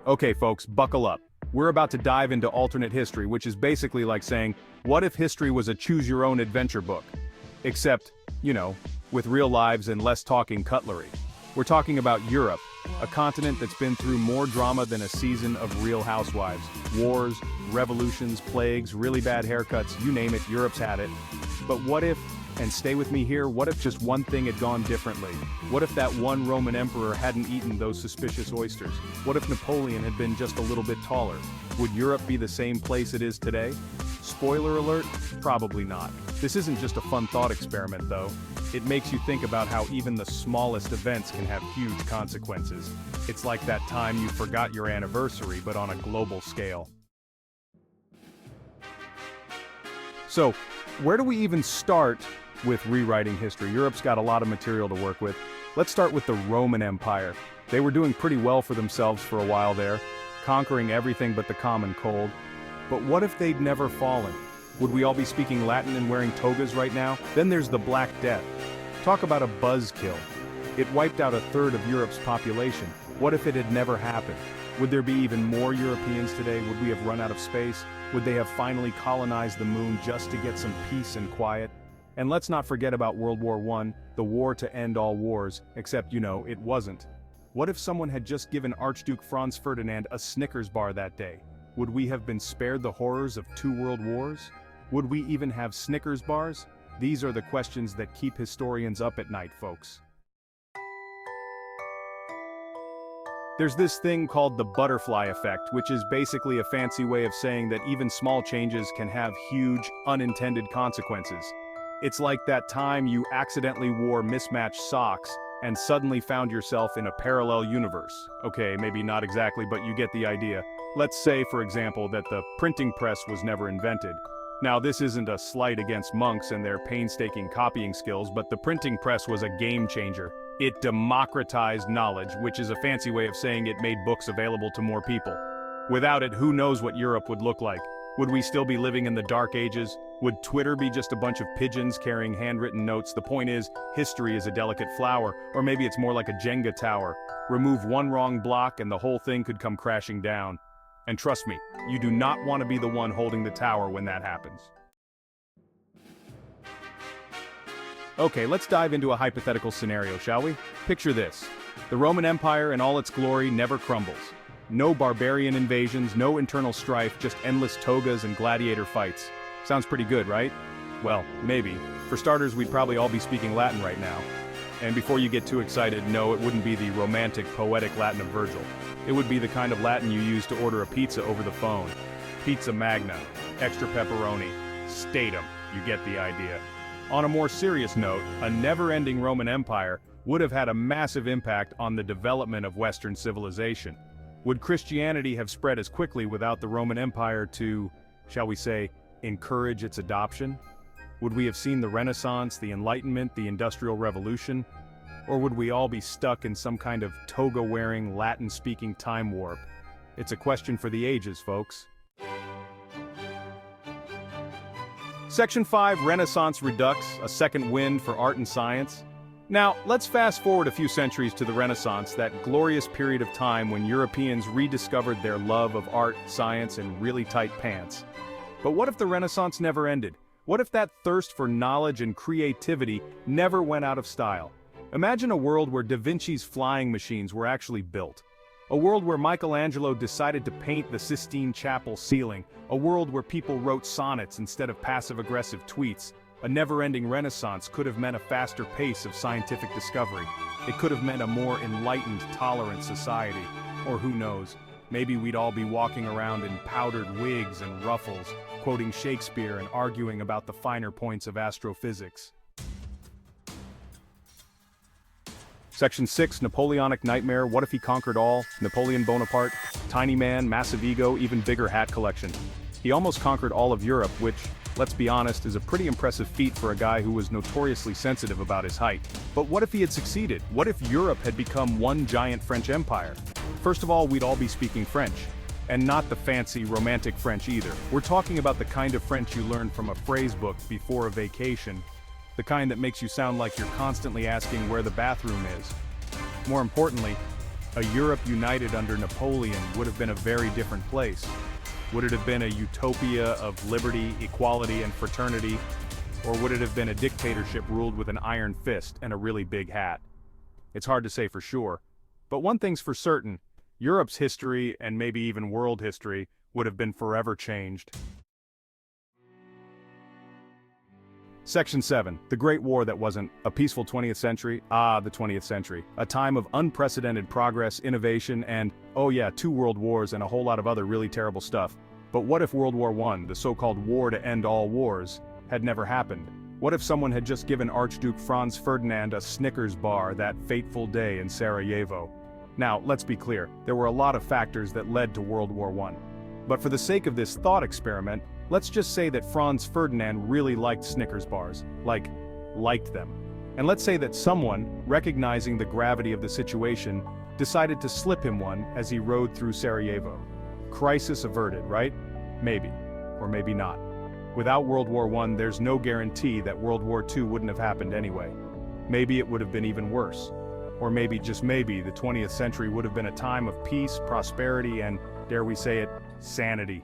Okay, folks, buckle up. We're about to dive into alternate history, which is basically like saying, what if history was a choose-your-own-adventure book? Except, with real lives and less talking cutlery. We're talking about Europe, a continent that's been through more drama than a season of Real Housewives. Wars, revolutions, plagues, really bad haircuts, you name it, Europe's had it. But what if, and stay with me here, what if just one thing had gone differently? What if that one Roman emperor hadn't eaten those suspicious oysters? What if Napoleon had been just a little bit taller? Would Europe be the same place it is today? Spoiler alert, probably not. This isn't just a fun thought experiment though. It makes you think about how even the smallest events can have huge consequences. It's like that time you forgot your anniversary, but on a global scale. So, where do we even start with rewriting history? Europe's got a lot of material to work with. Let's start with the Roman Empire. They were doing pretty well for themselves for a while there, conquering everything but the common cold. But what if they'd never fallen? Would we all be speaking Latin and wearing togas right now? Then there's the Black Death. Talk about a buzzkill. It wiped out a third of Europe's population. What if it had never happened? Would there be even more Europeans today? Would we have run out of space? Would they have finally colonized the moon just to get some peace and quiet? And let's not forget about World War I, the war to end all wars, except, it wasn't. What if someone had just given Archduke Franz Ferdinand a Snickers bar that day? Would we have been spared the horrors of 2 world wars? Would we even have Snickers bars? These are the questions that keep historians up at night, folks. There's this thing called the butterfly effect, which is basically a fancy way of saying that even small changes can have huge, unintended consequences. It's like that time you accidentally wore mismatched socks and suddenly found yourself in a parallel universe. Okay, maybe not exactly, but you get the idea. Let's say, for example, that the printing press was never invented. Now, this isn't a slight against monks and their painstaking copying skills, but the printing press was a game changer. It democratized knowledge, which is a fancy way of saying it made books available to more people. Without it, who knows what Europe would look like? Would we still be living in the Dark Ages? Would Twitter be just a bunch of pigeons carrying handwritten notes? The point is, history is a delicate flower, or maybe it's more like a Jenga tower. Remove one wrong block and the whole thing could come crashing down. And trust me, you do not want to be the one holding the tower when that happens. Okay, let's dive into a hypothetical scenario, shall we? Picture this. The Roman Empire in all its glory never crumbles. No barbarian invasions, no internal strife, just endless togas and gladiator fights. Sounds pretty good, right? Well, maybe. For starters, we'd probably all be speaking Latin right now. And before you get too excited, no, it wouldn't be the romantic, poetic Latin of Virgil. It would be the kind of Latin you use to order a pizza over the phone. Pizza magna, extra pepperoni, statum, you get the idea. On a more serious note, a never-ending Roman Empire would have had a massive impact on the development of Western civilization. Would Christianity have spread as quickly without the Roman Empire to, shall we say, encourage its adoption? Would we have seen the Renaissance, the Enlightenment, the Industrial Revolution? Or would we all be stuck in some kind of toga-wearing, Latin-speaking time warp? It's a question for the ages, folks. Section 5, Renaissance Redux, a second wind for art and science. Now, let's fast forward a few centuries to the Renaissance, that glorious period of time when Europeans rediscovered their love of art, science, and really tight pants. But what if the Renaissance never ended? What if that thirst for knowledge and creativity never went out of style? Imagine a world where Da Vinci's flying machines were actually built. A world where Michelangelo decided to paint the Sistine Chapel ceiling. A world where people wrote sonnets instead of passive-aggressive tweets. A never-ending Renaissance could have meant a faster pace of scientific discovery. It could have meant a more enlightened, tolerant society. Or who knows, maybe we'd all be walking around in powdered wigs and ruffles, quoting Shakespeare and arguing about the finer points of astrophysics. Section 6, Napoleonic Nightmare. What if he conquered all? Napoleon Bonaparte, tiny man, massive ego, even bigger hat collection. He almost conquered all of Europe, which, let's be honest, is a pretty impressive feat for a guy who was notoriously sensitive about his height. But what if he had succeeded? What if Europe had become one giant French empire? First of all, we'd all be speaking French. And not the fancy, romantic French either. We're talking about the kind of French you learn from a phrase book before a vacation. The kind that makes you sound like you're constantly asking where the bathroom is. More importantly, A Europe united under Napoleon would have been a very different place. Would it have been a utopia of liberty, equality, and fraternity? Or would it have been a dictatorship ruled with an iron fist and a really big hat? It's hard to say for sure. But one thing's for certain, Europe's history, and maybe even world history, would have been forever changed. Section 7. The Great War that wasn't a peaceful 20th century. The 20th century. A time of unprecedented progress, innovation, and, oh yeah, 2 world wars and a whole lot of other really terrible stuff. But what if World War I, the so-called war to end all wars, had never happened? What if someone had just given Archduke Franz Ferdinand a Snickers bar that fateful day in Sarajevo? Now, let's be clear, there were a lot of factors that led to World War I. But for the sake of this thought experiment, let's just say that Franz Ferdinand really liked Snickers bars. Liked them. And let's say that someone, recognizing the gravity of the situation, decided to slip him one as he rode through Sarajevo. Crisis averted, right? Maybe. Or maybe not. Without World War I, there's no guarantee that World War II wouldn't have happened anyway. Maybe it would have been even worse. Or maybe, just maybe, the 20th century would have been a time of peace, prosperity, and, dare we say it, sanity.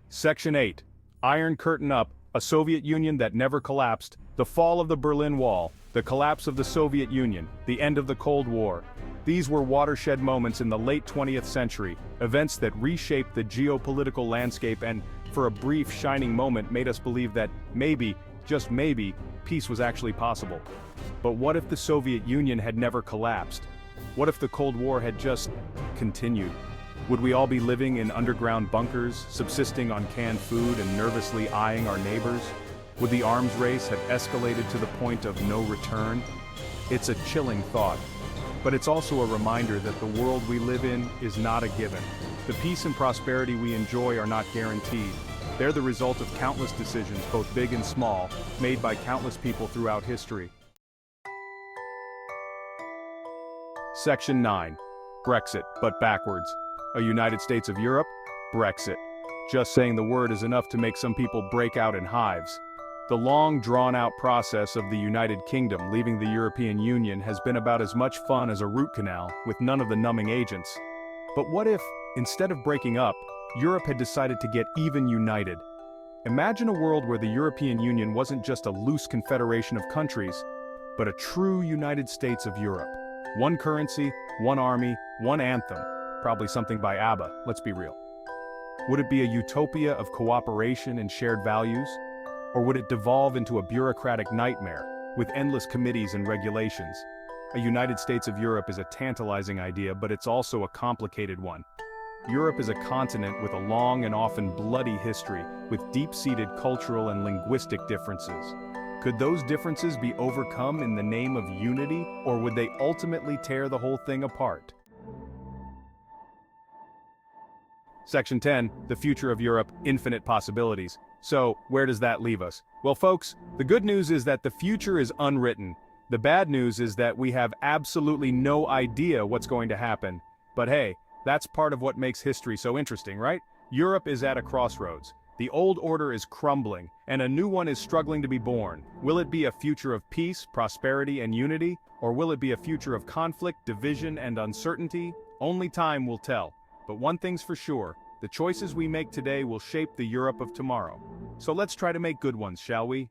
Section 8. Iron Curtain Up, a Soviet Union that never collapsed, the fall of the Berlin Wall, the collapse of the Soviet Union, the end of the Cold War. These were watershed moments in the late 20th century, events that reshaped the geopolitical landscape and, for a brief shining moment, made us believe that maybe, just maybe, peace was actually possible. But what if the Soviet Union had never collapsed? What if the Cold War had just continued? Would we all be living in underground bunkers, subsisting on canned food and nervously eyeing our neighbors? Would the arms race have escalated to the point of no return? It's a chilling thought. But it's also a reminder that the world we live in is not a given. The peace and prosperity we enjoy are not guaranteed. They're the result of countless decisions, both big and small, made by countless people throughout history. Section 9. Brexit, but backwards. A United States of Europe? Brexit. Just saying the word is enough to make some people break out in hives. The long, drawn-out process of the United Kingdom leaving the European Union has been about as much fun as a root canal, with none of the numbing agents. But what if, instead of breaking up, Europe had decided to get even united? Imagine a world where the European Union wasn't just a loose confederation of countries, but a true United States of Europe. One currency, one army, one anthem. Probably something by ABBA, let's be real. Would it be a utopia of cooperation and shared values? Or would it devolve into a bureaucratic nightmare, with endless committees and regulations? A United States of Europe is a tantalizing idea, but it's also a complicated one. Europe is a continent with a long and often bloody history, with deep-seated cultural and linguistic differences. Could those differences be overcome in the name of unity, or would they ultimately tear the whole thing apart? Section 10, the future of Europe, infinite possibilities. So, where does that leave us? Well folks, the good news is that the future is unwritten. The bad news is that we have absolutely no idea what's going to happen. But hey, that's part of what makes history so interesting, right? Europe is at a crossroads. The old order is crumbling, and a new one is struggling to be born. Will it be a future of peace, prosperity, and unity? Or will it be a future of conflict, division, and uncertainty? Only time will tell. But one thing's for sure, the choices we make today will shape the Europe of tomorrow. So let's try to make good ones, shall we?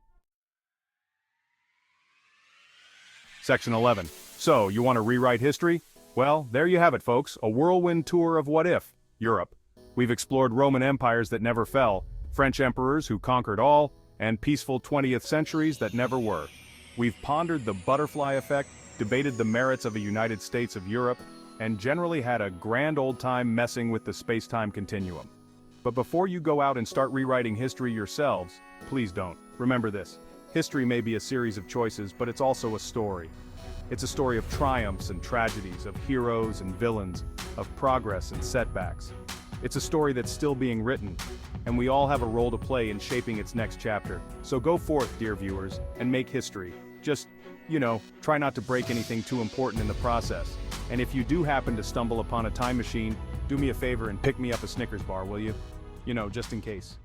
Section 11. So, you want to rewrite history? Well, there you have it, folks, a whirlwind tour of what if, Europe. We've explored Roman empires that never fell, French emperors who conquered all, and peaceful 20th centuries that never were. We've pondered the butterfly effect, debated the merits of a United States of Europe, and generally had a grand old time messing with the space-time continuum. But before you go out and start rewriting history yourselves, please don't. Remember this, history may be a series of choices, but it's also a story. It's a story of triumphs and tragedies, of heroes and villains, of progress and setbacks. It's a story that's still being written, and we all have a role to play in shaping its next chapter. So go forth, dear viewers, and make history. Just, try not to break anything too important in the process. And if you do happen to stumble upon a time machine, do me a favor and pick me up a Snickers bar, will you? Just in case.